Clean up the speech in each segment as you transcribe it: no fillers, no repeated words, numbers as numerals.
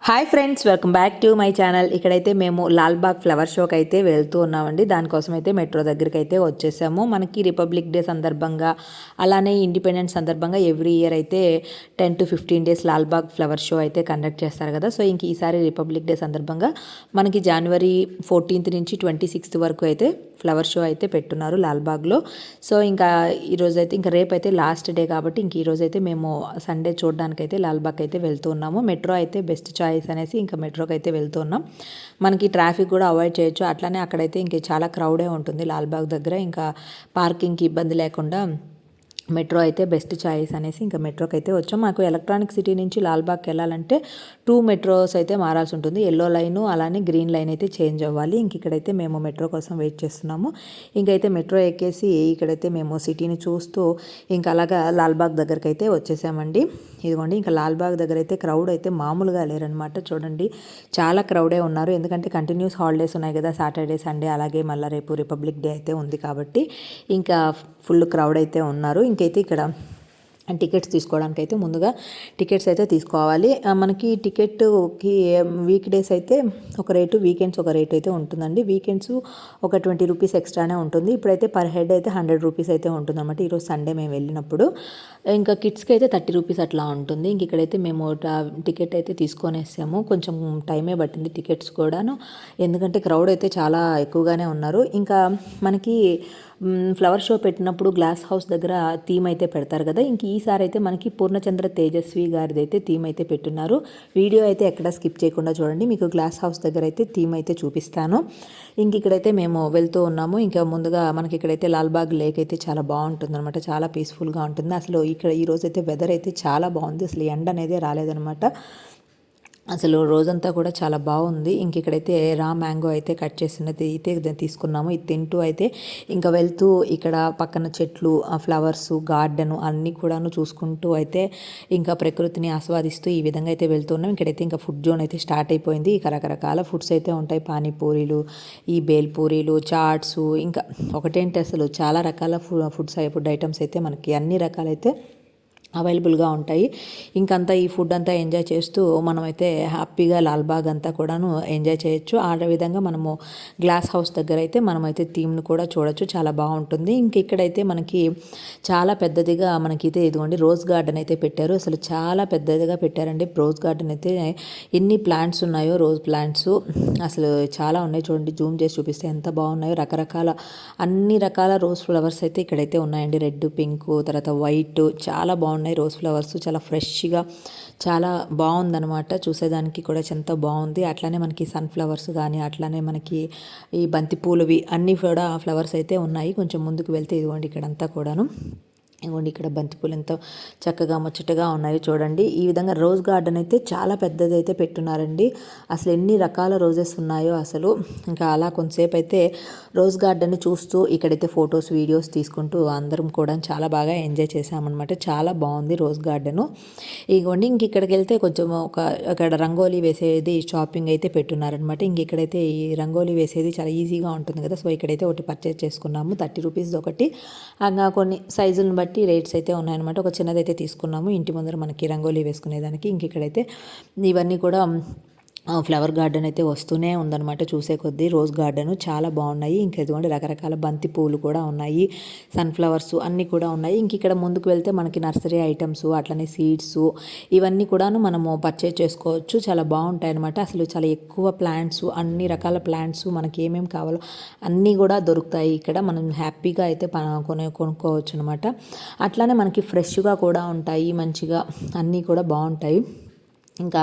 Hi friends, welcome back to my channel. ఇక్కడైతే మేము Lalbagh flower షోకి అయితే వెళ్తూ ఉన్నామండి. దానికోసం అయితే మెట్రో దగ్గరికి అయితే వచ్చేసాము. మనకి రిపబ్లిక్ డే సందర్భంగా అలానే ఇండిపెండెన్స్ సందర్భంగా ఎవ్రీ ఇయర్ అయితే 10 to 15 days Lalbagh flower show అయితే కండక్ట్ చేస్తారు కదా. సో ఇంక ఈసారి రిపబ్లిక్ డే సందర్భంగా మనకి January 14th నుంచి 26th వరకు అయితే ఫ్లవర్ షో అయితే పెట్టున్నారు లాల్బాగ్లో. సో ఇంకా ఈరోజైతే ఇంకా రేపైతే లాస్ట్ డే కాబట్టి ఇంక ఈరోజైతే మేము సండే చూడడానికైతే లాల్బాగ్ అయితే వెళ్తూ ఉన్నాము. మెట్రో అయితే బెస్ట్ చాయిస్ అనేసి ఇంకా మెట్రోకి అయితే వెళ్తున్నాం. మనకి ట్రాఫిక్ కూడా అవాయిడ్ చేయొచ్చు. అట్లానే అక్కడైతే ఇంక చాలా క్రౌడే ఉంటుంది లాల్బాగ్ దగ్గర. ఇంకా పార్కింగ్కి ఇబ్బంది లేకుండా మెట్రో అయితే బెస్ట్ చాయిస్ అనేసి ఇంకా మెట్రోకి అయితే వచ్చాం. మాకు ఎలక్ట్రానిక్ సిటీ నుంచి లాల్బాగ్కి వెళ్ళాలంటే 2 మెట్రోస్ అయితే మారాల్సి ఉంటుంది. ఎల్లో లైన్ అలానే గ్రీన్ లైన్ అయితే చేంజ్ అవ్వాలి. ఇంక ఇక్కడైతే మేము మెట్రో కోసం వెయిట్ చేస్తున్నాము. ఇంకైతే మెట్రో ఎక్కేసి ఇక్కడైతే మేము సిటీని చూస్తూ ఇంకా అలాగా లాల్బాగ్ దగ్గరికి అయితే వచ్చేసామండి. ఇదిగోండి, ఇంకా లాల్బాగ్ దగ్గర అయితే క్రౌడ్ అయితే మామూలుగా లేరనమాట. చూడండి, చాలా క్రౌడే ఉన్నారు. ఎందుకంటే కంటిన్యూస్ హాలిడేస్ ఉన్నాయి కదా, సాటర్డే సండే, అలాగే మళ్ళీ రేపు రిపబ్లిక్ డే అయితే ఉంది కాబట్టి ఇంకా ఫుల్ క్రౌడ్ అయితే ఉన్నారు. ఇంకైతే ఇక్కడ టికెట్స్ తీసుకోవడానికి అయితే ముందుగా టికెట్స్ అయితే తీసుకోవాలి. మనకి టికెట్కి వీక్ డేస్ అయితే ఒక రేటు, వీకెండ్స్ ఒక రేటు అయితే ఉంటుందండి. వీకెండ్స్ ఒక 20 రూపీస్ ఎక్స్ట్రానే ఉంటుంది. ఇప్పుడైతే పర్ హెడ్ అయితే 100 రూపీస్ అయితే ఉంటుంది అనమాట. ఈరోజు సండే మేము వెళ్ళినప్పుడు. ఇంకా కిడ్స్కి అయితే 30 రూపీస్ అట్లా ఉంటుంది. ఇంక ఇక్కడైతే మేము టికెట్ అయితే తీసుకొనేసాము. కొంచెం టైమే పట్టింది టికెట్స్ కూడాను, ఎందుకంటే క్రౌడ్ అయితే చాలా ఎక్కువగానే ఉన్నారు. ఇంకా మనకి ఫ్లవర్ షో పెట్టినప్పుడు గ్లాస్ హౌస్ దగ్గర థీమ్ అయితే పెడతారు కదా. ఇంక ఈసారి అయితే మనకి పూర్ణచంద్ర తేజస్వి గారిది అయితే థీమ్ అయితే పెట్టున్నారు. వీడియో అయితే ఎక్కడ స్కిప్ చేయకుండా చూడండి, మీకు గ్లాస్ హౌస్ దగ్గర అయితే థీమ్ అయితే చూపిస్తాను. ఇంక ఇక్కడైతే మేము వెళ్తూ ఉన్నాము. ఇంకా ముందుగా మనకి ఇక్కడైతే లాల్బాగ్ లేక్ అయితే చాలా బాగుంటుంది అనమాట. చాలా పీస్ఫుల్గా ఉంటుంది. అసలు ఇక్కడ ఈరోజు అయితే వెదర్ అయితే చాలా బాగుంది. అసలు ఎండ అనేది రాలేదనమాట. అసలు రోజంతా కూడా చాలా బాగుంది. ఇంక ఇక్కడైతే రా మ్యాంగో అయితే కట్ చేసినది అయితే తీసుకున్నాము. ఇది తింటూ అయితే ఇంకా వెళ్తూ ఇక్కడ పక్కన చెట్లు, ఫ్లవర్స్, గార్డెన్ అన్నీ కూడాను చూసుకుంటూ అయితే ఇంకా ప్రకృతిని ఆస్వాదిస్తూ ఈ విధంగా అయితే వెళ్తున్నాం. ఇక్కడైతే ఇంకా ఫుడ్ జోన్ అయితే స్టార్ట్ అయిపోయింది. ఇక రకరకాల ఫుడ్స్ అయితే ఉంటాయి. పానీపూరీలు, ఈ బేల్పూరీలు, చాట్స్, ఇంకా ఒకటేంటి అసలు చాలా రకాల ఫుడ్ ఐటమ్స్ అయితే మనకి అన్ని రకాలైతే అవైలబుల్గా ఉంటాయి. ఇంకంతా ఈ ఫుడ్ అంతా ఎంజాయ్ చేస్తూ మనమైతే హ్యాపీగా లాల్బాగ్ అంతా కూడాను ఎంజాయ్ చేయొచ్చు. ఆ విధంగా మనము గ్లాస్ హౌస్ దగ్గర అయితే మనమైతే థీమ్ను కూడా చూడొచ్చు. చాలా బాగుంటుంది. ఇంక ఇక్కడైతే మనకి చాలా పెద్దదిగా మనకైతే ఇదిగోండి రోజ్ గార్డెన్ అయితే పెట్టారు. అసలు చాలా పెద్దదిగా పెట్టారండి రోజ్ గార్డెన్ అయితే. ఎన్ని ప్లాంట్స్ ఉన్నాయో రోజ్ ప్లాంట్స్ అసలు చాలా ఉన్నాయి. చూడండి, జూమ్ చేసి చూపిస్తే ఎంత బాగున్నాయో. అన్ని రకాల రోజ్ ఫ్లవర్స్ అయితే ఇక్కడైతే ఉన్నాయండి. రెడ్, పింక్, తర్వాత వైట్, చాలా బాగున్నాయి రోజ్ ఫ్లవర్స్. చాలా ఫ్రెష్గా చాలా బాగుందనమాట. చూసేదానికి కూడా ఎంత బాగుంది. అట్లానే మనకి సన్ఫ్లవర్స్ కానీ, అట్లానే మనకి ఈ బంతి పూలవి అన్ని కూడా ఫ్లవర్స్ అయితే ఉన్నాయి. కొంచెం ముందుకు వెళ్తే ఇదిగోండి ఇక్కడంతా కూడాను. ఇదిగోండి ఇక్కడ బంతిపూలు ఎంతో చక్కగా ముచ్చటగా ఉన్నాయి చూడండి. ఈ విధంగా రోజ్ గార్డెన్ అయితే చాలా పెద్దది అయితే పెట్టున్నారండి. అసలు ఎన్ని రకాల రోజెస్ ఉన్నాయో అసలు. ఇంకా అలా కొంతసేపు అయితే రోజ్ గార్డెన్ని చూస్తూ ఇక్కడైతే ఫొటోస్, వీడియోస్ తీసుకుంటూ అందరం కూడా చాలా బాగా ఎంజాయ్ చేసామన్నమాట. చాలా బాగుంది రోజ్ గార్డెను. ఇదిగోండి ఇంక ఇక్కడికి వెళ్తే కొంచెం అక్కడ రంగోలీ వేసేది షాపింగ్ అయితే పెట్టున్నారనమాట. ఇంక ఇక్కడైతే ఈ రంగోలీ వేసేది చాలా ఈజీగా ఉంటుంది కదా. సో ఇక్కడైతే ఒకటి పర్చేజ్ చేసుకున్నాము. 30 రూపీస్ ఒకటి. ఇంకా కొన్ని సైజులను బట్టి రేట్స్ అయితే ఉన్నాయన్నమాట. ఒక చిన్నదైతే తీసుకున్నాము ఇంటి ముందర మనకి రంగోలీ వేసుకునేదానికి. ఇంక ఇక్కడైతే ఇవన్నీ కూడా ఫ్లవర్ గార్డెన్ అయితే వస్తూనే ఉందన్నమాట. చూసే కొద్దీ రోజ్ గార్డెన్ చాలా బాగున్నాయి. ఇంక ఇదిగోండి రకరకాల బంతి పూలు కూడా ఉన్నాయి, సన్ఫ్లవర్స్ అన్నీ కూడా ఉన్నాయి. ఇంక ఇక్కడ ముందుకు వెళ్తే మనకి నర్సరీ ఐటమ్స్, అట్లనే సీడ్స్ ఇవన్నీ కూడాను మనము పర్చేజ్ చేసుకోవచ్చు. చాలా బాగుంటాయి అనమాట. అసలు చాలా ఎక్కువ ప్లాంట్స్, అన్ని రకాల ప్లాంట్స్ మనకి ఏమేమి కావాలో అన్నీ కూడా దొరుకుతాయి ఇక్కడ. మనం హ్యాపీగా అయితే కొనుక్కోవచ్చు అనమాట. అట్లానే మనకి ఫ్రెష్గా కూడా ఉంటాయి, మంచిగా అన్నీ కూడా బాగుంటాయి. ఇంకా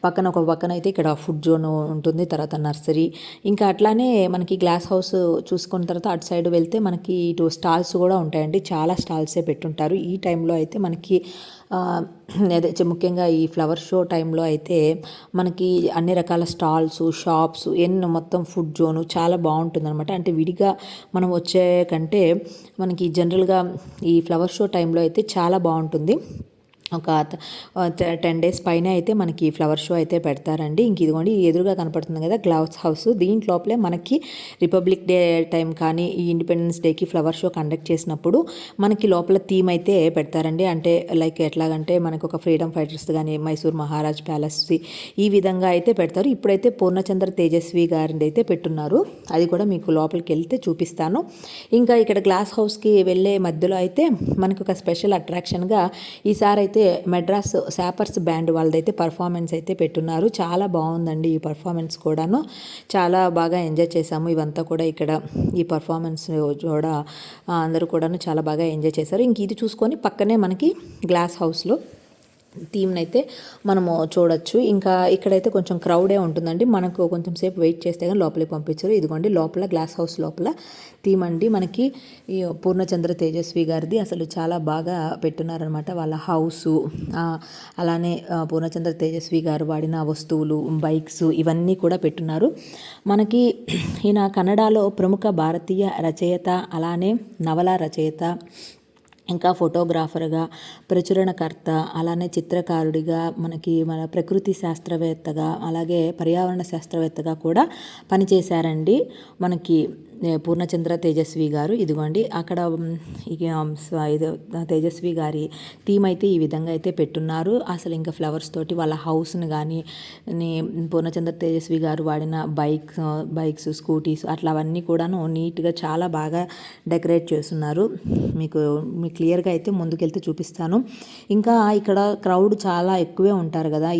ఒక పక్కన అయితే ఇక్కడ ఫుడ్ జోన్ ఉంటుంది, తర్వాత నర్సరీ. ఇంకా అట్లానే మనకి గ్లాస్ హౌస్ చూసుకున్న తర్వాత అటు సైడ్ వెళ్తే మనకి ఇటు స్టాల్స్ కూడా ఉంటాయండి. చాలా స్టాల్సే పెట్టుంటారు. ఈ టైంలో అయితే మనకి అదే ముఖ్యంగా ఈ ఫ్లవర్ షో టైంలో అయితే మనకి అన్ని రకాల స్టాల్స్, షాప్స్, మొత్తం ఫుడ్ జోను చాలా బాగుంటుంది అనమాట. అంటే విడిగా మనం వచ్చే కంటే మనకి జనరల్గా ఈ ఫ్లవర్ షో టైంలో అయితే చాలా బాగుంటుంది. ఒక 10 డేస్ పైన అయితే మనకి ఫ్లవర్ షో అయితే పెడతారండి. ఇంక ఇదిగోండి ఎదురుగా కనపడుతుంది కదా గ్లౌస్ హౌస్. దీంట్లోపలే మనకి రిపబ్లిక్ డే టైం కానీ ఈ ఇండిపెండెన్స్ డేకి ఫ్లవర్ షో కండక్ట్ చేసినప్పుడు మనకి లోపల థీమ్ అయితే పెడతారండి. అంటే లైక్ ఎట్లాగంటే మనకు ఒక ఫ్రీడమ్ ఫైటర్స్ కానీ మైసూర్ మహారాజ్ ప్యాలెస్ ఈ విధంగా అయితే పెడతారు. ఇప్పుడైతే పూర్ణచంద్ర తేజస్వి గారిని అయితే పెట్టున్నారు. అది కూడా మీకు లోపలికి వెళ్తే చూపిస్తాను. ఇంకా ఇక్కడ గ్లాస్ హౌస్కి వెళ్ళే మధ్యలో అయితే మనకు ఒక స్పెషల్ అట్రాక్షన్గా ఈసారి అయితే మెడ్రాస్ శాపర్స్ బ్యాండ్ వాళ్ళదైతే పర్ఫార్మెన్స్ అయితే పెట్టున్నారు. చాలా బాగుందండి ఈ పర్ఫార్మెన్స్ కూడాను. చాలా బాగా ఎంజాయ్ చేశాము. ఇవంతా కూడా ఇక్కడ ఈ పర్ఫార్మెన్స్ కూడా అందరూ కూడాను చాలా బాగా ఎంజాయ్ చేశారు. ఇంక ఇది చూసుకొని పక్కనే మనకి గ్లాస్ హౌస్లో థీమ్ని అయితే మనము చూడొచ్చు. ఇంకా ఇక్కడైతే కొంచెం క్రౌడే ఉంటుందండి. మనకు కొంచెం సేపు వెయిట్ చేస్తే కానీ లోపలికి పంపించారు. ఇదిగోండి లోపల గ్లాస్ హౌస్ లోపల థీమ్ అండి. మనకి ఈ పూర్ణచంద్ర తేజస్వి గారిది అసలు చాలా బాగా పెట్టున్నారనమాట. వాళ్ళ హౌసు అలానే పూర్ణచంద్ర తేజస్వి గారు వాడిన వస్తువులు, బైక్స్ ఇవన్నీ కూడా పెట్టున్నారు. మనకి ఈయన కన్నడలో ప్రముఖ భారతీయ రచయిత, అలానే నవల రచయిత, ఇంకా ఫోటోగ్రాఫర్గా, ప్రచురణకర్త, అలానే చిత్రకారుడిగా, మన ప్రకృతి శాస్త్రవేత్తగా, అలాగే పర్యావరణ శాస్త్రవేత్తగా కూడా పనిచేశారండి మనకి పూర్ణచంద్ర తేజస్వి గారు. ఇదిగోండి అక్కడ ఇది తేజస్వి గారి థీమ్ అయితే ఈ విధంగా అయితే పెట్టున్నారు. అసలు ఇంకా ఫ్లవర్స్ తోటి వాళ్ళ హౌస్ని కానీ పూర్ణచంద్ర తేజస్వి గారు వాడిన బైక్స్ స్కూటీస్ అట్లా అవన్నీ కూడాను నీట్గా చాలా బాగా డెకరేట్ చేస్తున్నారు. మీకు క్లియర్గా అయితే ముందుకెళ్తే చూపిస్తాను. ఇంకా ఇక్కడ క్రౌడ్ చాలా ఎక్కువే ఉంటారు కదా.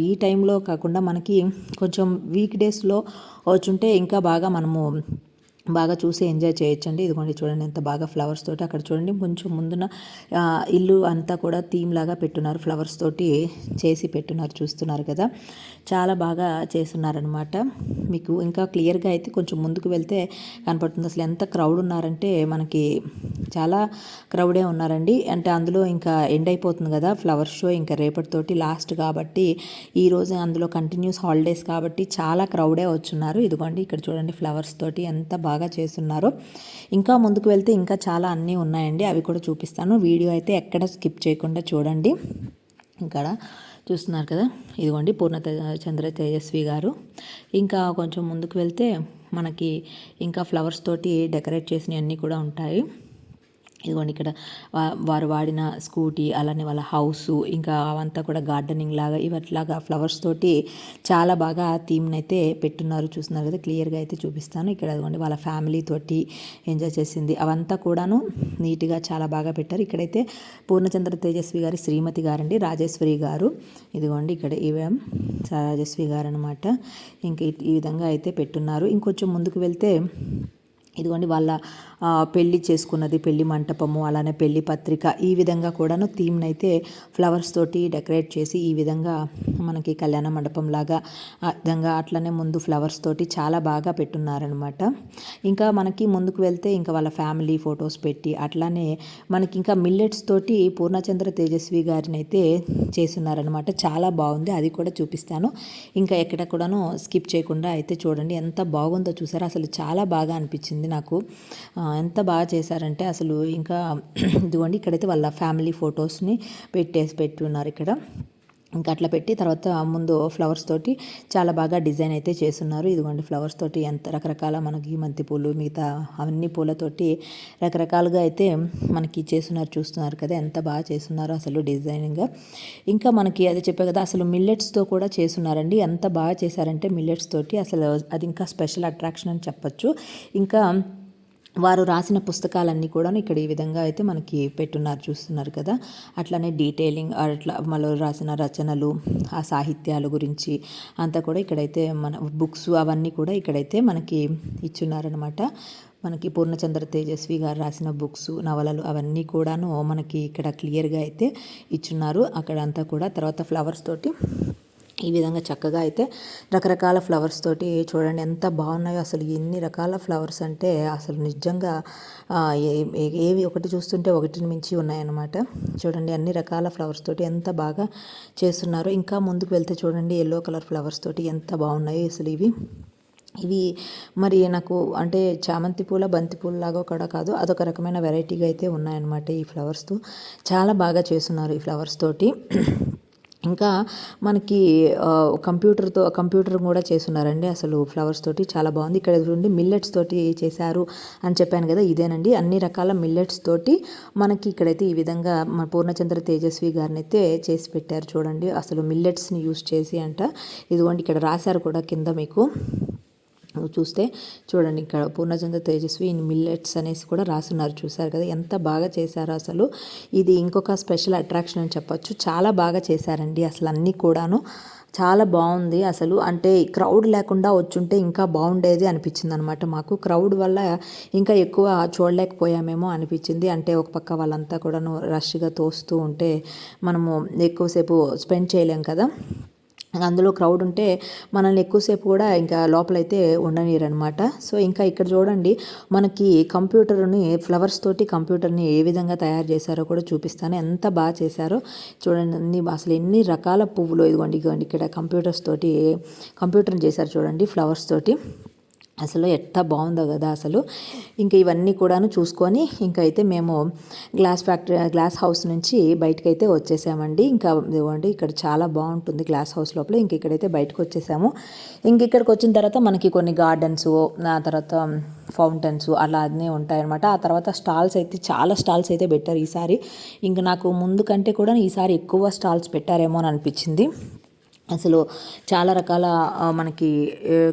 ఈ టైంలో కాకుండా మనకి కొంచెం వీక్ డేస్లో వచ్చుంటే ఇంకా బాగా మనము బాగా చూసి ఎంజాయ్ చేయొచ్చండి. ఇదిగోండి చూడండి ఎంత బాగా ఫ్లవర్స్ తోటి. అక్కడ చూడండి కొంచెం ముందున ఇల్లు అంతా కూడా థీమ్ లాగా పెట్టున్నారు. ఫ్లవర్స్ తోటి చేసి పెట్టున్నారు, చూస్తున్నారు కదా. చాలా బాగా చేస్తున్నారనమాట. మీకు ఇంకా క్లియర్గా అయితే కొంచెం ముందుకు వెళ్తే కనపడుతుంది. అసలు ఎంత క్రౌడ్ ఉన్నారంటే మనకి చాలా క్రౌడే ఉన్నారండి. అంటే అందులో ఇంకా ఎండ్ అయిపోతుంది కదా ఫ్లవర్ షో, ఇంకా రేపటితోటి లాస్ట్ కాబట్టి ఈరోజు అందులో కంటిన్యూస్ హాలిడేస్ కాబట్టి చాలా క్రౌడే వచ్చున్నారు. ఇదిగోండి ఇక్కడ చూడండి ఫ్లవర్స్ తోటి ఎంత బాగా చేస్తున్నారో. ఇంకా ముందుకు వెళ్తే ఇంకా చాలా అన్నీ ఉన్నాయండి, అవి కూడా చూపిస్తాను. వీడియో అయితే ఎక్కడ స్కిప్ చేయకుండా చూడండి. ఇక్కడ చూస్తున్నారు కదా, ఇదిగోండి పూర్ణచంద్ర తేజస్వి గారు. ఇంకా కొంచెం ముందుకు వెళ్తే మనకి ఇంకా ఫ్లవర్స్ తోటి డెకరేట్ చేసినవన్నీ కూడా ఉంటాయి. ఇదిగోండి ఇక్కడ వారు వాడిన స్కూటీ, అలానే వాళ్ళ హౌసు, ఇంకా అవంతా కూడా గార్డెనింగ్ లాగా ఇవట్లాగా ఫ్లవర్స్ తోటి చాలా బాగా థీమ్ని అయితే పెట్టున్నారు. చూస్తున్నారు కదా, క్లియర్గా అయితే చూపిస్తాను. ఇక్కడ ఇదిగోండి వాళ్ళ ఫ్యామిలీ తోటి ఎంజాయ్ చేసింది అవంతా కూడాను నీట్గా చాలా బాగా పెట్టారు. ఇక్కడైతే పూర్ణచంద్ర తేజస్వి గారి శ్రీమతి గారండి, రాజేశ్వరి గారు. ఇదిగోండి ఇక్కడ ఇవే రాజేశ్వరి గారు అనమాట. ఇంక ఈ విధంగా అయితే పెట్టున్నారు. ఇంకొంచెం ముందుకు వెళ్తే ఇదిగోండి వాళ్ళ పెళ్లి చేసుకున్నది, పెళ్లి మంటపము, అలానే పెళ్లి పత్రిక, ఈ విధంగా కూడాను థీమ్ని అయితే ఫ్లవర్స్ తోటి డెకరేట్ చేసి ఈ విధంగా మనకి కళ్యాణ మండపం లాగా ఆ విధంగా అట్లనే ముందు ఫ్లవర్స్ తోటి చాలా బాగా పెట్టున్నారనమాట. ఇంకా మనకి ముందుకు వెళ్తే ఇంకా వాళ్ళ ఫ్యామిలీ ఫొటోస్ పెట్టి అట్లానే మనకి ఇంకా మిల్లెట్స్ తోటి పూర్ణచంద్ర తేజస్వి గారిని అయితే చేస్తున్నారనమాట. చాలా బాగుంది, అది కూడా చూపిస్తాను. ఇంకా ఎక్కడ కూడాను స్కిప్ చేయకుండా అయితే చూడండి. ఎంత బాగుందో చూసారా, అసలు చాలా బాగా అనిపించింది నాకు. ఎంత బాగా చేశారంటే అసలు ఇంకా ఇదిగోండి ఇక్కడైతే వాళ్ళ ఫ్యామిలీ ఫొటోస్ని పెట్టున్నారు ఇక్కడ. ఇంకా అట్లా పెట్టి తర్వాత ముందు ఫ్లవర్స్ తోటి చాలా బాగా డిజైన్ అయితే చేస్తున్నారు. ఇదిగోండి ఫ్లవర్స్ తోటి ఎంత రకరకాల మనకి బంతి పూలు, మిగతా అన్ని పూలతోటి రకరకాలుగా అయితే మనకి చేస్తున్నారు. చూస్తున్నారు కదా ఎంత బాగా చేస్తున్నారు అసలు డిజైనింగ్గా. ఇంకా మనకి అది చెప్పే కదా అసలు మిల్లెట్స్తో కూడా చేస్తున్నారండి. ఎంత బాగా చేశారంటే మిల్లెట్స్ తోటి అసలు అది ఇంకా స్పెషల్ అట్రాక్షన్ అని చెప్పచ్చు. ఇంకా వారు రాసిన పుస్తకాలన్నీ కూడా ఇక్కడ ఈ విధంగా అయితే మనకి పెట్టున్నారు, చూస్తున్నారు కదా. అట్లానే డీటెయిలింగ్ అట్లా మళ్ళీ రాసిన రచనలు, ఆ సాహిత్యాల గురించి అంతా కూడా ఇక్కడైతే మన బుక్స్ అవన్నీ కూడా ఇక్కడైతే మనకి ఇచ్చున్నారనమాట. మనకి పూర్ణచంద్ర తేజస్వి గారు రాసిన బుక్స్, నవలలు అవన్నీ కూడాను మనకి ఇక్కడ క్లియర్గా అయితే ఇచ్చున్నారు అక్కడ అంతా కూడా. తర్వాత ఫ్లవర్స్ తోటి ఈ విధంగా చక్కగా అయితే రకరకాల ఫ్లవర్స్ తోటి చూడండి ఎంత బాగున్నాయో. అసలు ఎన్ని రకాల ఫ్లవర్స్ అంటే అసలు నిజంగా ఏవి ఒకటి చూస్తుంటే ఒకటిని మించి ఉన్నాయన్నమాట. చూడండి అన్ని రకాల ఫ్లవర్స్ తోటి ఎంత బాగా చేస్తున్నారు. ఇంకా ముందుకు వెళ్తే చూడండి ఎల్లో కలర్ ఫ్లవర్స్ తోటి ఎంత బాగున్నాయో అసలు ఇవి. ఇవి మరి నాకు అంటే చామంతి పూల బంతి పూలలాగా కూడా కాదు, అదొక రకమైన వెరైటీగా అయితే ఉన్నాయన్నమాట ఈ ఫ్లవర్స్తో. చాలా బాగా చేస్తున్నారు ఈ ఫ్లవర్స్ తోటి. ఇంకా మనకి కంప్యూటర్ కూడా చేసున్నారండి అసలు ఫ్లవర్స్ తోటి, చాలా బాగుంది. ఇక్కడ చూడండి మిల్లెట్స్ తోటి చేశారు అని చెప్పాను కదా, ఇదేనండి అన్ని రకాల మిల్లెట్స్ తోటి మనకి ఇక్కడైతే ఈ విధంగా మన పూర్ణచంద్ర తేజస్వి గారిని అయితే చేసి పెట్టారు చూడండి. అసలు మిల్లెట్స్ని యూస్ చేసి అంట, ఇదిగోండి ఇక్కడ రాశారు కూడా కింద మీకు చూస్తే చూడండి, ఇక్కడ పూర్ణచంద్ర తేజస్వి ఇన్ మిల్లెట్స్ అనేసి కూడా రాస్తున్నారు, చూసారు కదా ఎంత బాగా చేశారో అసలు. ఇది ఇంకొక స్పెషల్ అట్రాక్షన్ అని చెప్పొచ్చు, చాలా బాగా చేశారండి అసలు అన్నీ కూడాను. చాలా బాగుంది అసలు, అంటే క్రౌడ్ లేకుండా వచ్చుంటే ఇంకా బాగుండేది అనిపించింది అనమాట మాకు. క్రౌడ్ వల్ల ఇంకా ఎక్కువ చూడలేకపోయామేమో అనిపించింది. అంటే ఒక పక్క వాళ్ళంతా కూడాను రష్గా తోస్తూ ఉంటే మనము ఎక్కువసేపు స్పెండ్ చేయలేం కదా, అందులో క్రౌడ్ ఉంటే మనల్ని ఎక్కువసేపు కూడా ఇంకా లోపలైతే ఉండనీరనమాట. సో ఇంకా ఇక్కడ చూడండి మనకి కంప్యూటర్ని ఫ్లవర్స్ తోటి కంప్యూటర్ని ఏ విధంగా తయారు చేశారో కూడా చూపిస్తాను, ఎంత బాగా చేశారో చూడండి. అసలు ఎన్ని రకాల పువ్వులు, ఇదిగోండి ఇక్కడ కంప్యూటర్ని చేశారు చూడండి ఫ్లవర్స్ తోటి. అసలు ఎంత బాగుందో కదా అసలు. ఇంకా ఇవన్నీ కూడాను చూసుకొని ఇంకా అయితే మేము గ్లాస్ హౌస్ నుంచి బయటకైతే వచ్చేసామండి. ఇంకా ఇదిగోండి ఇక్కడ చాలా బాగుంటుంది గ్లాస్ హౌస్ లోపల. ఇంక ఇక్కడైతే బయటకు వచ్చేసాము. ఇంక ఇక్కడికి వచ్చిన తర్వాత మనకి కొన్ని గార్డెన్స్, ఆ తర్వాత ఫౌంటైన్స్ అలా అన్నీ ఉంటాయన్నమాట. ఆ తర్వాత చాలా స్టాల్స్ అయితే పెట్టారు ఈసారి. ఇంక నాకు ముందు కంటే కూడా ఈసారి ఎక్కువ స్టాల్స్ పెట్టారేమో అని అనిపించింది. అసలు చాలా రకాల మనకి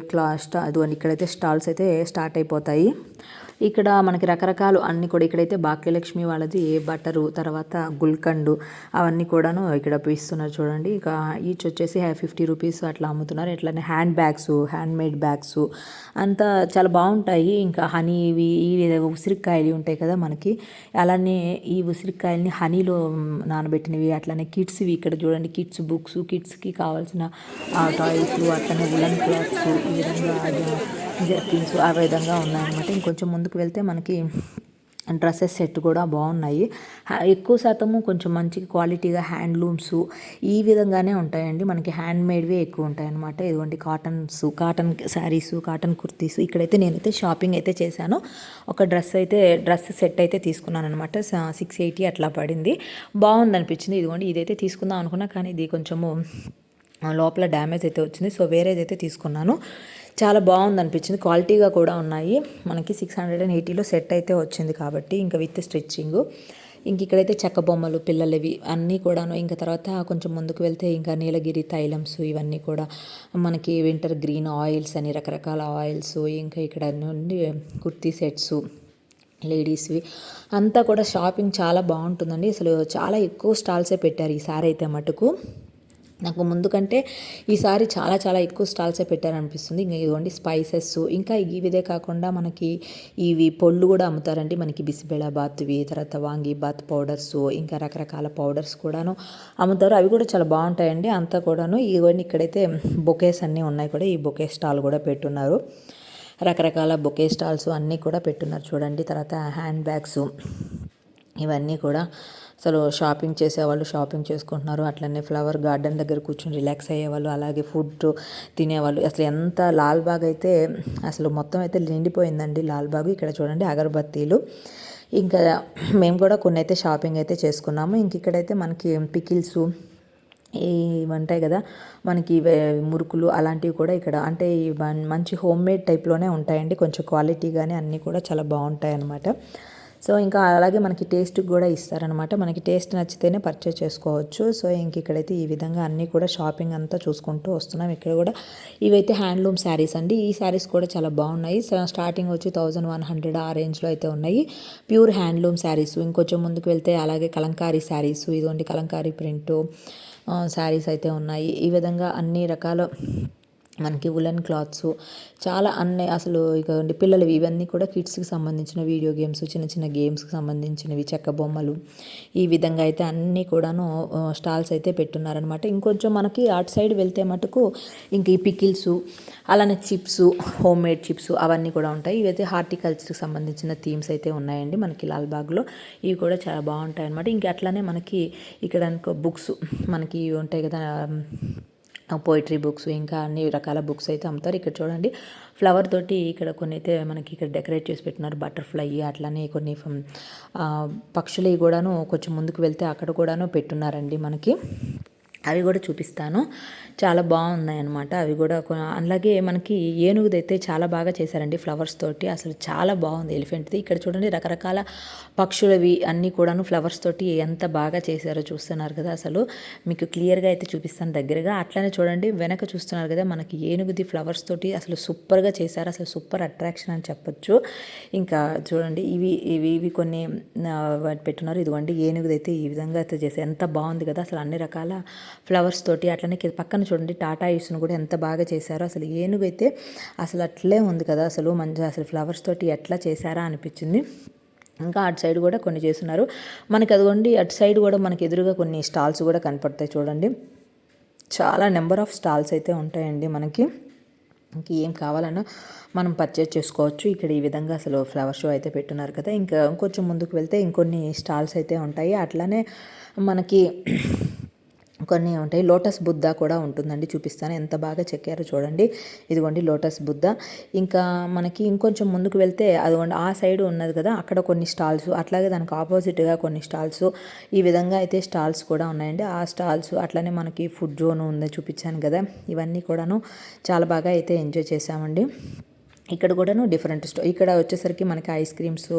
అదిగోండి ఇక్కడైతే స్టాల్స్ అయితే స్టార్ట్ అయిపోతాయి. ఇక్కడ మనకి రకరకాలు అన్నీ కూడా, ఇక్కడైతే భాగ్యలక్ష్మి వాళ్ళది బటరు, తర్వాత గుల్కండు అవన్నీ కూడాను ఇక్కడ ఇస్తున్నారు చూడండి. ఇక ఈచ్ వచ్చేసి 50 రూపీస్ అట్లా అమ్ముతున్నారు. ఇట్లానే హ్యాండ్ మేడ్ బ్యాగ్స్ అంతా చాలా బాగుంటాయి. ఇంకా హనీ ఇవి ఉసిరికాయలు ఉంటాయి కదా మనకి, అలానే ఈ ఉసిరికాయలని హనీలో నానబెట్టినవి, అట్లానే కిడ్స్వి ఇక్కడ చూడండి, కిడ్స్ బుక్స్, కిడ్స్కి కావాల్సిన టాయ్స్, అట్లనే ఉలన్ క్లాత్స్, ఈ విధంగా జర్కిన్స్ ఆ విధంగా ఉన్నాయన్నమాట. ఇంకొంచెం ముందుకు వెళ్తే మనకి డ్రెస్సెస్ సెట్ కూడా బాగున్నాయి. ఎక్కువ శాతము కొంచెం మంచి క్వాలిటీగా హ్యాండ్లూమ్స్ ఈ విధంగానే ఉంటాయండి. మనకి హ్యాండ్ మేడ్వే ఎక్కువ ఉంటాయన్నమాట. ఇదిగోండి కాటన్ శారీస్, కాటన్ కుర్తీస్. ఇక్కడైతే నేనైతే షాపింగ్ అయితే చేశాను. ఒక డ్రెస్ సెట్ అయితే తీసుకున్నాను అనమాట. 680 అట్లా పడింది. బాగుంది అనిపించింది. ఇదిగోండి ఇదైతే తీసుకుందాం అనుకున్నా, కానీ ఇది కొంచెము లోపల డ్యామేజ్ అయితే వచ్చింది. సో వేరేదైతే తీసుకున్నాను. చాలా బాగుంది అనిపించింది, క్వాలిటీగా కూడా ఉన్నాయి. మనకి 680లో సెట్ అయితే వచ్చింది కాబట్టి, ఇంకా విత్ స్టిచ్చింగ్. ఇంక ఇక్కడైతే చెక్క బొమ్మలు పిల్లలవి అన్నీ కూడాను. ఇంకా తర్వాత కొంచెం ముందుకు వెళ్తే ఇంకా నీలగిరి తైలమ్స్ ఇవన్నీ కూడా మనకి వింటర్ గ్రీన్ ఆయిల్స్ అని రకరకాల ఆయిల్స్, ఇంకా ఇక్కడ నుండి కుర్తీ సెట్స్ లేడీస్వి అంతా కూడా షాపింగ్ చాలా బాగుంటుందండి. అసలు చాలా ఎక్కువ స్టాల్సే పెట్టారు ఈసారి అయితే మటుకు. నాకు ముందు కంటే ఈసారి చాలా చాలా ఎక్కువ స్టాల్సే పెట్టారనిపిస్తుంది. ఇంకా ఇదిగోండి స్పైసెస్, ఇంకా ఇవిదే కాకుండా మనకి ఇవి పొళ్ళు కూడా అమ్ముతారండి. మనకి బిసిబెళబాత్వి, తర్వాత వాంగీబాత్ పౌడర్స్, ఇంకా రకరకాల పౌడర్స్ కూడాను అమ్ముతారు. అవి కూడా చాలా బాగుంటాయండి అంతా కూడాను. ఇవన్నీ ఇక్కడైతే బొకేస్ అన్నీ ఉన్నాయి కూడా, ఈ బొకే స్టాల్ కూడా పెట్టున్నారు. రకరకాల బొకే స్టాల్స్ అన్నీ కూడా పెట్టున్నారు చూడండి. తర్వాత హ్యాండ్ బ్యాగ్స్ ఇవన్నీ కూడా అసలు షాపింగ్ చేసేవాళ్ళు షాపింగ్ చేసుకుంటున్నారు. అట్లనే ఫ్లవర్ గార్డెన్ దగ్గర కూర్చొని రిలాక్స్ అయ్యేవాళ్ళు, అలాగే ఫుడ్ తినేవాళ్ళు. అసలు ఎంత లాల్బాగ్ అయితే అసలు మొత్తం అయితే నిండిపోయిందండి లాల్బాగ్. ఇక్కడ చూడండి అగరబత్తీలు. ఇంకా మేము కూడా కొన్ని అయితే షాపింగ్ అయితే చేసుకున్నాము. ఇంక ఇక్కడైతే మనకి పికిల్స్ ఇవి ఉంటాయి కదా మనకి, మురుకులు అలాంటివి కూడా ఇక్కడ అంటే మంచి హోమ్ మేడ్ టైప్లోనే ఉంటాయండి. కొంచెం క్వాలిటీగానే అన్నీ కూడా చాలా బాగుంటాయి అన్నమాట. సో ఇంకా అలాగే మనకి టేస్ట్కి కూడా ఇస్తారనమాట. మనకి టేస్ట్ నచ్చితేనే పర్చేస్ చేసుకోవచ్చు. సో ఇంక ఇక్కడైతే ఈ విధంగా అన్నీ కూడా షాపింగ్ అంతా చూసుకుంటూ వస్తున్నాం. ఇక్కడ కూడా ఇవైతే హ్యాండ్లూమ్ శారీస్ అండి. ఈ శారీస్ కూడా చాలా బాగున్నాయి. స్టార్టింగ్ వచ్చి 1100 ఆ రేంజ్లో అయితే ఉన్నాయి. Pure handloom saris. ఇంకొంచెం ముందుకు వెళ్తే అలాగే కలంకారీ శారీస్, ఇదిగోండి కలంకారీ ప్రింట్ శారీస్ అయితే ఉన్నాయి. ఈ విధంగా అన్ని రకాల మనకి ఉలన్ క్లాత్స్ చాలా అన్నీ అసలు ఇక పిల్లలవి ఇవన్నీ కూడా కిడ్స్కి సంబంధించిన వీడియో గేమ్స్, చిన్న చిన్న గేమ్స్కి సంబంధించినవి, చెక్క బొమ్మలు, ఈ విధంగా అయితే అన్నీ కూడాను స్టాల్స్ అయితే పెట్టున్నారనమాట. ఇంకొంచెం మనకి అటు సైడ్ వెళ్తే మటుకు ఇంక ఈ పికిల్స్, అలానే చిప్స్, హోమ్ మేడ్ చిప్స్ అవన్నీ కూడా ఉంటాయి. ఇవైతే హార్టికల్చర్కి సంబంధించిన థీమ్స్ అయితే ఉన్నాయండి మనకి లాల్బాగ్లో. ఇవి కూడా చాలా బాగుంటాయి అనమాట. ఇంక అట్లానే మనకి ఇక్కడ బుక్స్ మనకి ఉంటాయి కదా, పోయిటరీ బుక్స్ ఇంకా అన్ని రకాల బుక్స్ అయితే అమ్ముతారు. ఇక్కడ చూడండి ఫ్లవర్ తోటి ఇక్కడ కొన్ని అయితే మనకి ఇక్కడ డెకరేట్ చేసి పెట్టినారు. బటర్ఫ్లై అట్లానే కొన్ని పక్షులు కూడాను కొంచెం ముందుకు వెళ్తే అక్కడ కూడాను పెట్టున్నారండి మనకి. అవి కూడా చూపిస్తాను. చాలా బాగున్నాయి అన్నమాట అవి కూడా. అలాగే మనకి ఏనుగుదైతే చాలా బాగా చేశారండి ఫ్లవర్స్ తోటి. అసలు చాలా బాగుంది ఎలిఫెంట్ది. ఇక్కడ చూడండి రకరకాల పక్షులవి అన్నీ కూడాను ఫ్లవర్స్ తోటి ఎంత బాగా చేశారో చూస్తున్నారు కదా. అసలు మీకు క్లియర్గా అయితే చూపిస్తాను దగ్గరగా. అట్లానే చూడండి వెనక చూస్తున్నారు కదా మనకి ఏనుగుది ఫ్లవర్స్ తోటి అసలు సూపర్గా చేశారు. అసలు సూపర్ అట్రాక్షన్ అని చెప్పొచ్చు. ఇంకా చూడండి ఇవి కొన్ని పెట్టున్నారు. ఇదిగోండి ఏనుగుదైతే ఈ విధంగా అయితే చేశారు. ఎంత బాగుంది కదా అసలు అన్ని రకాల ఫ్లవర్స్ తోటి. అట్లనే పక్కన చూడండి టాటా ఈస్ను కూడా ఎంత బాగా చేశారో. అసలు ఏనుగు అయితే అసలు అట్లే ఉంది కదా అసలు మంచిగా. అసలు ఫ్లవర్స్ తోటి ఎట్లా చేశారా అనిపించింది. ఇంకా అటు సైడ్ కూడా కొన్ని చేస్తున్నారు మనకి. అదిగోండి అటు సైడ్ కూడా మనకి ఎదురుగా కొన్ని స్టాల్స్ కూడా కనపడతాయి చూడండి. చాలా నెంబర్ ఆఫ్ స్టాల్స్ అయితే ఉంటాయండి మనకి. ఇంక ఏం కావాలన్నా మనం పర్చేజ్ చేసుకోవచ్చు. ఇక్కడ ఈ విధంగా అసలు ఫ్లవర్ షో అయితే పెట్టున్నారు కదా. ఇంకా ఇంకొంచెం ముందుకు వెళ్తే ఇంకొన్ని స్టాల్స్ అయితే ఉంటాయి. అట్లానే మనకి కొన్ని ఉంటాయి. లోటస్ బుద్ధ కూడా ఉంటుందండి, చూపిస్తాను. ఎంత బాగా చెక్కారో చూడండి. ఇదిగోండి లోటస్ బుద్ధ. ఇంకా మనకి ఇంకొంచెం ముందుకు వెళ్తే అదిగోండి ఆ సైడ్ ఉన్నది కదా అక్కడ కొన్ని స్టాల్స్, అట్లాగే దానికి ఆపోజిట్గా కొన్ని స్టాల్స్, ఈ విధంగా అయితే స్టాల్స్ కూడా ఉన్నాయండి. ఆ స్టాల్స్ అట్లనే మనకి ఫుడ్ జోన్ ఉంది చూపించాను కదా. ఇవన్నీ కూడాను చాలా బాగా అయితే ఎంజాయ్ చేసామండి. ఇక్కడ కూడాను డిఫరెంట్ ఇక్కడ వచ్చేసరికి మనకి ఐస్ క్రీమ్స్,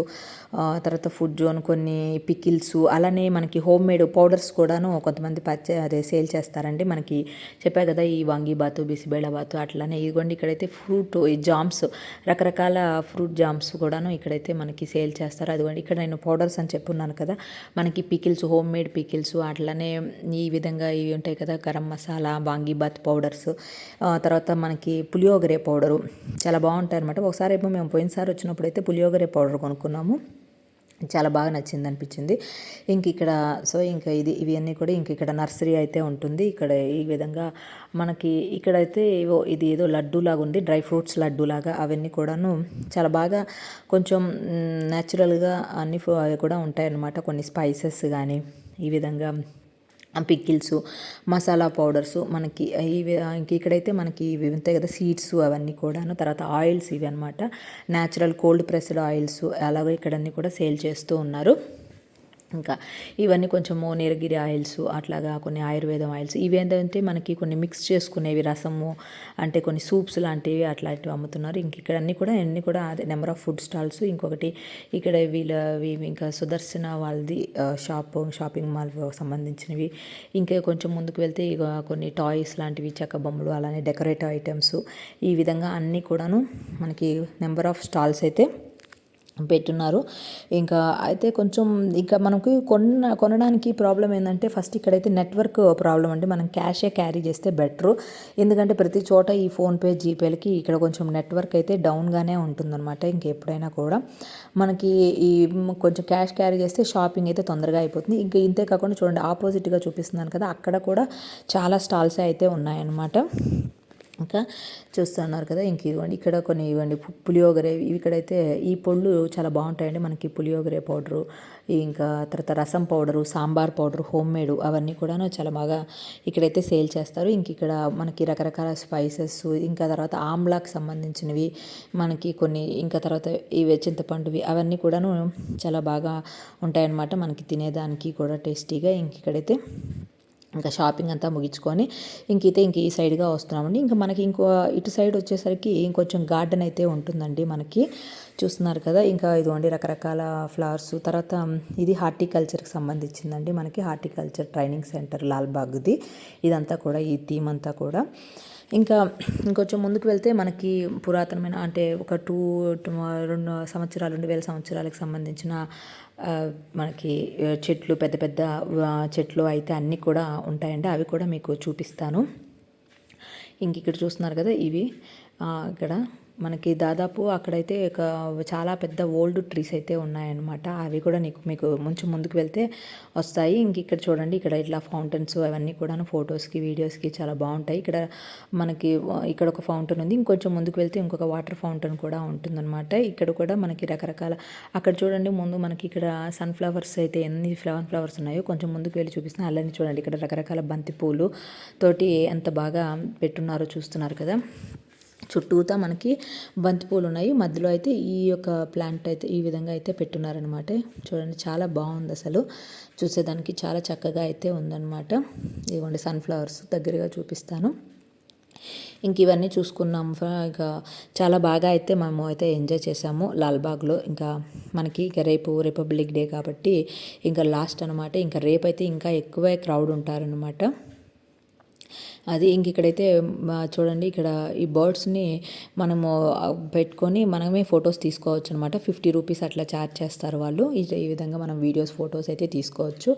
తర్వాత ఫుడ్ జోన్, కొన్ని పికిల్స్, అలానే మనకి హోమ్ మేడ్ పౌడర్స్ కూడాను కొంతమంది అదే సేల్ చేస్తారండి. మనకి చెప్పా కదా ఈ వాంగీబాతు, బిసిబేళబాతు అట్లానే. ఇదిగోండి ఇక్కడైతే ఫ్రూట్ జామ్స్, రకరకాల ఫ్రూట్ జామ్స్ కూడాను ఇక్కడైతే మనకి సేల్ చేస్తారు. అదిగోండి ఇక్కడ నేను పౌడర్స్ అని చెప్పున్నాను కదా, మనకి పికిల్స్, హోమ్ మేడ్ పికిల్స్, అట్లానే ఈ విధంగా ఇవి ఉంటాయి కదా గరం మసాలా, వాంగీబాత్ పౌడర్స్, తర్వాత మనకి పులియోగరే పౌడరు చాలా బాగుంటాయి అనమాట. ఒకసారి ఏమో మేము పోయినసారి వచ్చినప్పుడు అయితే పులియోగరే పౌడర్ కొనుక్కున్నాము. చాలా బాగా నచ్చింది అనిపించింది. ఇంక ఇక్కడ ఇంకా ఇవన్నీ కూడా ఇంక ఇక్కడ నర్సరీ అయితే ఉంటుంది. ఇక్కడ ఈ విధంగా మనకి ఇక్కడైతే ఇది ఏదో లడ్డు లాగా ఉంది, డ్రై ఫ్రూట్స్ లడ్డు లాగా. అవన్నీ కూడాను చాలా బాగా కొంచెం న్యాచురల్గా అన్ని కూడా ఉంటాయన్నమాట. కొన్ని స్పైసెస్ కానీ ఈ విధంగా పికిల్స్, మసాలా పౌడర్స్ మనకి ఇంక ఇక్కడైతే మనకి ఇవి ఉంటాయి కదా సీడ్స్, అవన్నీ కూడాను. తర్వాత ఆయిల్స్ ఇవి అనమాట, న్యాచురల్ కోల్డ్ ప్రెస్డ్ ఆయిల్స్. అలాగే ఇక్కడన్నీ కూడా సేల్ చేస్తూ ఉన్నారు. ఇంకా ఇవన్నీ కొంచెము నీలగిరి ఆయిల్స్, అట్లాగా కొన్ని ఆయుర్వేదం ఆయిల్స్. ఇవి ఏంటంటే మనకి కొన్ని మిక్స్ చేసుకునేవి, రసము అంటే కొన్ని సూప్స్ లాంటివి అట్లాంటివి అమ్ముతున్నారు. ఇంక ఇక్కడ అన్నీ కూడా అదే నెంబర్ ఆఫ్ ఫుడ్ స్టాల్స్. ఇంకొకటి ఇక్కడ వీళ్ళవి ఇంకా సుదర్శన వాళ్ళది షాపింగ్ మాల్ సంబంధించినవి. ఇంకా కొంచెం ముందుకు వెళ్తే ఇక కొన్ని టాయ్స్ లాంటివి, చెక్క బొమ్మలు, అలానే డెకరేటివ్ ఐటమ్స్, ఈ విధంగా అన్నీ కూడాను మనకి నెంబర్ ఆఫ్ స్టాల్స్ అయితే పెట్టున్నారు. ఇంకా అయితే కొంచెం ఇంకా మనకి కొనడానికి ప్రాబ్లం ఏంటంటే ఫస్ట్ ఇక్కడైతే నెట్వర్క్ ప్రాబ్లం అండి. మనం క్యాషే క్యారీ చేస్తే బెటరు. ఎందుకంటే ప్రతి చోట ఈ ఫోన్పే, జీపేలకి ఇక్కడ కొంచెం నెట్వర్క్ అయితే డౌన్గానే ఉంటుందన్నమాట. ఇంకెప్పుడైనా కూడా మనకి ఈ కొంచెం క్యాష్ క్యారీ చేస్తే షాపింగ్ అయితే తొందరగా అయిపోతుంది. ఇంకా ఇంతే కాకుండా చూడండి ఆపోజిట్గా చూపిస్తున్నాను కదా, అక్కడ కూడా చాలా స్టాల్స్ అయితే ఉన్నాయన్నమాట. ఇంకా చూస్తున్నారు కదా. ఇంక ఇవ్వండి ఇక్కడ కొన్ని ఇవ్వండి పులియోగరే. ఇక్కడైతే ఈ పొళ్ళు చాలా బాగుంటాయండి మనకి. పులియోగరే పౌడరు, ఇంకా తర్వాత రసం powder, sambar powder, home made, అవన్నీ కూడా చాలా బాగా ఇక్కడైతే సేల్ చేస్తారు. ఇంక ఇక్కడ మనకి రకరకాల స్పైసెస్, ఇంకా తర్వాత ఆమ్లాకి సంబంధించినవి మనకి కొన్ని, ఇంకా తర్వాత ఇవి చింతపండువి, అవన్నీ కూడాను చాలా బాగా ఉంటాయన్నమాట మనకి తినేదానికి కూడా టేస్టీగా. ఇంక ఇక్కడైతే ఇంకా షాపింగ్ అంతా ముగించుకొని ఇంక ఈ సైడ్గా వస్తున్నామండి. ఇంకా మనకి ఇటు సైడ్ వచ్చేసరికి ఇంకొంచెం గార్డెన్ అయితే ఉంటుందండి మనకి, చూస్తున్నారు కదా. ఇంకా ఇదిగోండి రకరకాల ఫ్లవర్స్. తర్వాత ఇది హార్టికల్చర్కి సంబంధించిందండి మనకి. హార్టికల్చర్ ట్రైనింగ్ సెంటర్ లాల్బాగ్ది ఇదంతా కూడా, ఈ థీమ్ అంతా కూడా. ఇంకా ఇంకొంచెం ముందుకు వెళ్తే మనకి పురాతనమైన అంటే ఒక 2 సంవత్సరాలు, 2000 సంవత్సరాలకు సంబంధించిన మనకి చెట్లు, పెద్ద పెద్ద చెట్లు అయితే అన్నీ కూడా ఉంటాయండి. అవి కూడా మీకు చూపిస్తాను. ఇంక ఇక్కడ చూస్తున్నారు కదా, ఇవి ఇక్కడ మనకి దాదాపు అక్కడైతే చాలా పెద్ద ఓల్డ్ ట్రీస్ అయితే ఉన్నాయన్నమాట. అవి కూడా మీకు కొంచెం ముందుకు వెళ్తే వస్తాయి. ఇక్కడ చూడండి, ఇక్కడ ఇట్లా ఫౌంటైన్స్ అవన్నీ కూడాను ఫొటోస్‌కి, వీడియోస్‌కి చాలా బాగుంటాయి. మనకి ఇక్కడ ఒక ఫౌంటైన్ ఉంది. ఇంకొంచెం ముందుకు వెళ్తే ఇంకొక వాటర్ ఫౌంటైన్ కూడా ఉంటుందన్నమాట. ఇక్కడ కూడా మనకి రకరకాల, అక్కడ చూడండి ముందు మనకి ఇక్కడ సన్‌ఫ్లవర్స్ అయితే ఎన్ని ఫ్లవర్స్ ఉన్నాయో కొంచెం ముందుకు వెళ్ళి చూపిస్తున్నా. అలానే చూడండి, ఇక్కడ రకరకాల బంతి పూలు తోటి ఎంత బాగా పెట్టున్నారో చూస్తున్నారు కదా. చుట్టూతా మనకి బంతిపూలు ఉన్నాయి. మధ్యలో అయితే ఈ యొక్క ప్లాంట్ అయితే ఈ విధంగా అయితే పెట్టున్నారనమాట. చూడండి, చాలా బాగుంది అసలు. చూసేదానికి చాలా చక్కగా అయితే ఉందన్నమాట. ఇదిగోండి సన్ఫ్లవర్స్ దగ్గరగా చూపిస్తాను. ఇవన్నీ చూసుకున్నాం. ఇంకా చాలా బాగా అయితే మేము అయితే ఎంజాయ్ చేసాము లాల్బాగ్లో. మనకి రేపు రిపబ్లిక్ డే కాబట్టి ఇంకా లాస్ట్ అనమాట. రేపైతే ఇంకా ఎక్కువే క్రౌడ్ ఉంటారనమాట. అది ఇక్కడైతే చూడండి, ఇక్కడ ఈ బర్డ్స్ని మనము పెట్టుకొని మనమే ఫొటోస్ తీసుకోవచ్చు అనమాట. 50 రూపీస్ అట్లా ఛార్జ్ చేస్తారు వాళ్ళు. ఈ విధంగా మనం ఫొటోస్ అయితే తీసుకోవచ్చు.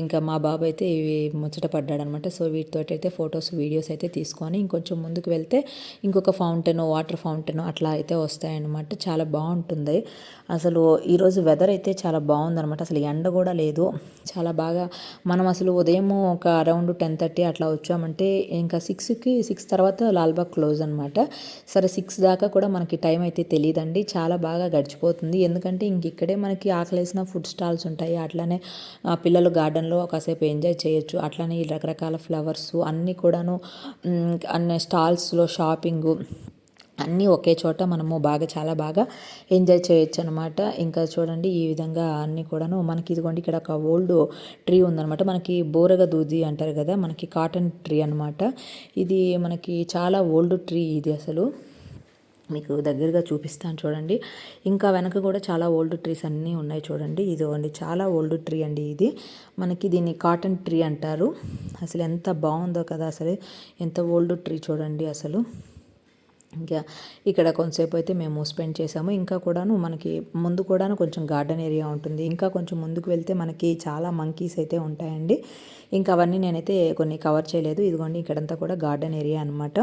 ఇంకా మా బాబు అయితే ఇవి ముచ్చట పడ్డాడు అనమాట. సో వీటితో అయితే ఫొటోస్ వీడియోస్ అయితే తీసుకొని ఇంకొంచెం ముందుకు వెళ్తే ఇంకొక ఫౌంటైన్, వాటర్ ఫౌంటైన్ అట్లా అయితే వస్తాయన్నమాట. చాలా బాగుంటుంది అసలు. ఈరోజు వెదర్ అయితే చాలా బాగుందనమాట. అసలు ఎండ కూడా లేదు. చాలా బాగా మనం అసలు ఉదయం ఒక అరౌండ్ 10:30 అట్లా వచ్చామంటే ఇంకా 6 తర్వాత లాల్బాగ్ క్లోజ్ అనమాట. సరే 6 దాకా కూడా మనకి టైం అయితే తెలియదండి. చాలా బాగా గడిచిపోతుంది. ఎందుకంటే ఇక్కడే మనకి ఆకలేసిన ఫుడ్ స్టాల్స్ ఉంటాయి. అట్లానే పిల్లలు గార్డెన్లో కాసేపు ఎంజాయ్ చేయొచ్చు. అట్లానే ఈ రకరకాల ఫ్లవర్స్ అన్నీ కూడాను, అన్ని స్టాల్స్లో షాపింగు అన్నీ ఒకే చోట మనము చాలా బాగా ఎంజాయ్ చేయొచ్చు అనమాట. చూడండి, ఈ విధంగా అన్నీ కూడాను మనకి ఇదిగోండి, ఇక్కడ ఒక ఓల్డ్ ట్రీ ఉందనమాట. మనకి బోరగ దూది అంటారు కదా, మనకి కాటన్ ట్రీ అనమాట. ఇది మనకి చాలా ఓల్డ్ ట్రీ ఇది అసలు. మీకు దగ్గరగా చూపిస్తాను చూడండి. వెనక కూడా చాలా ఓల్డ్ ట్రీస్ అన్నీ ఉన్నాయి చూడండి. ఇదిగోండి, చాలా ఓల్డ్ ట్రీ అండి ఇది. మనకి దీన్ని కాటన్ ట్రీ అంటారు. అసలు ఎంత బాగుందో కదా అసలు. ఎంత ఓల్డ్ ట్రీ చూడండి అసలు. ఇక్కడ కొంతసేపు అయితే మేము స్పెండ్ చేసాము. కూడాను మనకి ముందు కూడాను కొంచెం గార్డెన్ ఏరియా ఉంటుంది. కొంచెం ముందుకు వెళ్తే మనకి చాలా మంకీస్ అయితే ఉంటాయండి. అవన్నీ నేనైతే కొన్ని కవర్ చేయలేదు. ఇదిగోండి, ఇక్కడంతా కూడా గార్డెన్ ఏరియా అనమాట.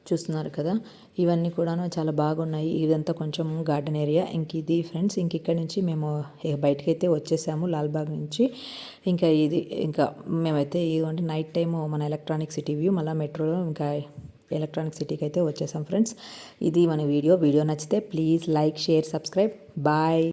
చూస్తున్నారు కదా, ఇవన్నీ కూడాను చాలా బాగున్నాయి. ఇదంతా కొంచెం గార్డెన్ ఏరియా. ఇది ఫ్రెండ్స్, ఇక్కడ నుంచి మేము బయటకు అయితే వచ్చేసాము లాల్బాగ్ నుంచి. ఇది మేమైతే ఇదిగోండి నైట్ టైము మన ఎలక్ట్రానిక్ సిటీ వ్యూ, మళ్ళీ మెట్రోలో ఎలక్ట్రానిక్ సిటీకి అయితే వచ్చేసాం ఫ్రెండ్స్. ఇది మన వీడియో నచ్చితే please like, share, subscribe. Bye.